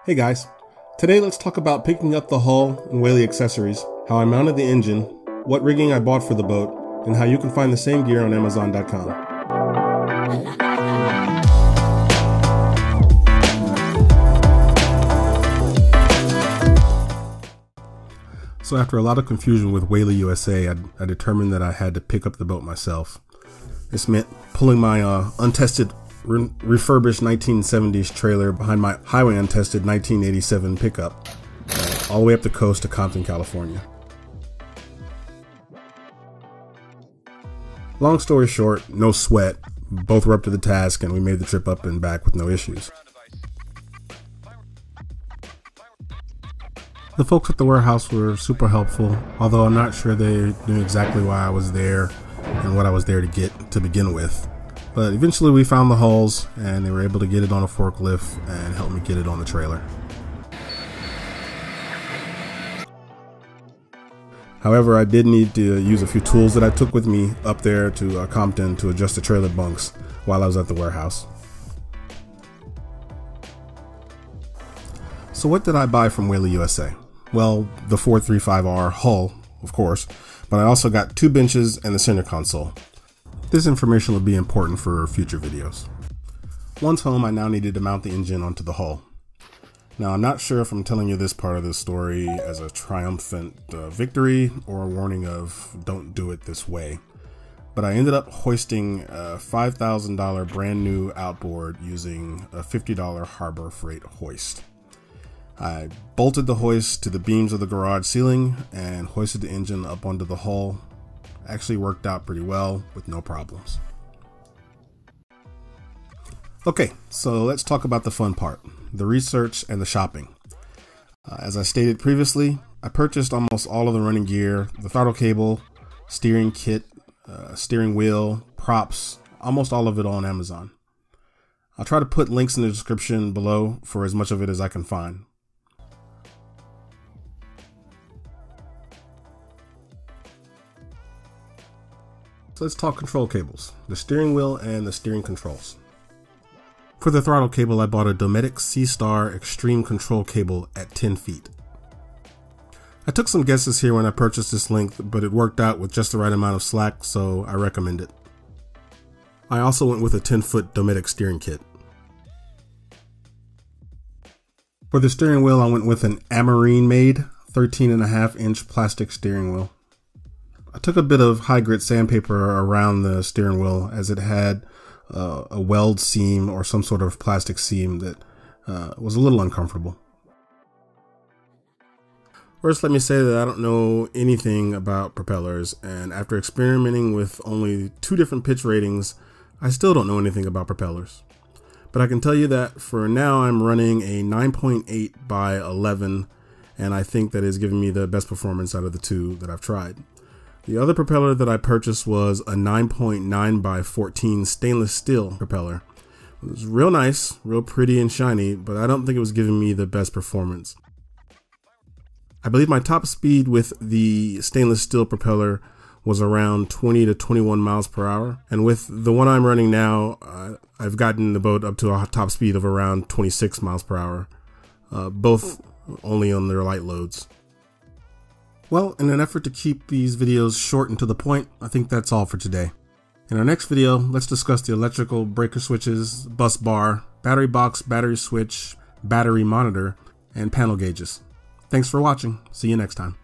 Hey guys, today let's talk about picking up the hull and Whaly accessories, how I mounted the engine, what rigging I bought for the boat, and how you can find the same gear on Amazon.com. So after a lot of confusion with Whaly USA, I determined that I had to pick up the boat myself. This meant pulling my untested refurbished 1970s trailer behind my highway untested 1987 pickup all the way up the coast to Compton, California. Long story short, no sweat. Both were up to the task and we made the trip up and back with no issues. The folks at the warehouse were super helpful, although I'm not sure they knew exactly why I was there and what I was there to get to begin with. But eventually we found the hulls and they were able to get it on a forklift and help me get it on the trailer. However, I did need to use a few tools that I took with me up there to Compton to adjust the trailer bunks while I was at the warehouse. So what did I buy from Whaly USA? Well, the 435R hull, of course, but I also got 2 benches and the center console. This information will be important for future videos. Once home, I now needed to mount the engine onto the hull. Now, I'm not sure if I'm telling you this part of the story as a triumphant victory or a warning of don't do it this way, but I ended up hoisting a $5,000 brand new outboard using a $50 Harbor Freight hoist. I bolted the hoist to the beams of the garage ceiling and hoisted the engine up onto the hull. Actually worked out pretty well with no problems. Okay, so let's talk about the fun part, the research and the shopping. As I stated previously, I purchased almost all of the running gear, the throttle cable, steering kit, steering wheel, props, almost all of it on Amazon. I'll try to put links in the description below for as much of it as I can find. So let's talk control cables, the steering wheel and the steering controls. For the throttle cable, I bought a Dometic SeaStar Xtreme control cable at 10 feet. I took some guesses here when I purchased this length, but it worked out with just the right amount of slack, so I recommend it. I also went with a 10-foot Dometic steering kit. For the steering wheel, I went with an Amarine made 13.5-inch plastic steering wheel. I took a bit of high grit sandpaper around the steering wheel as it had a weld seam or some sort of plastic seam that was a little uncomfortable. First, let me say that I don't know anything about propellers, and after experimenting with only 2 different pitch ratings, I still don't know anything about propellers. But I can tell you that for now I'm running a 9.8 by 11, and I think that is giving me the best performance out of the 2 that I've tried. The other propeller that I purchased was a 9.9 by 14 stainless steel propeller. It was real nice, real pretty and shiny, but I don't think it was giving me the best performance. I believe my top speed with the stainless steel propeller was around 20 to 21 miles per hour. And with the one I'm running now, I've gotten the boat up to a top speed of around 26 miles per hour, both only on their light loads. Well, in an effort to keep these videos short and to the point, I think that's all for today. In our next video, let's discuss the electrical breaker switches, bus bar, battery box, battery switch, battery monitor, and panel gauges. Thanks for watching. See you next time.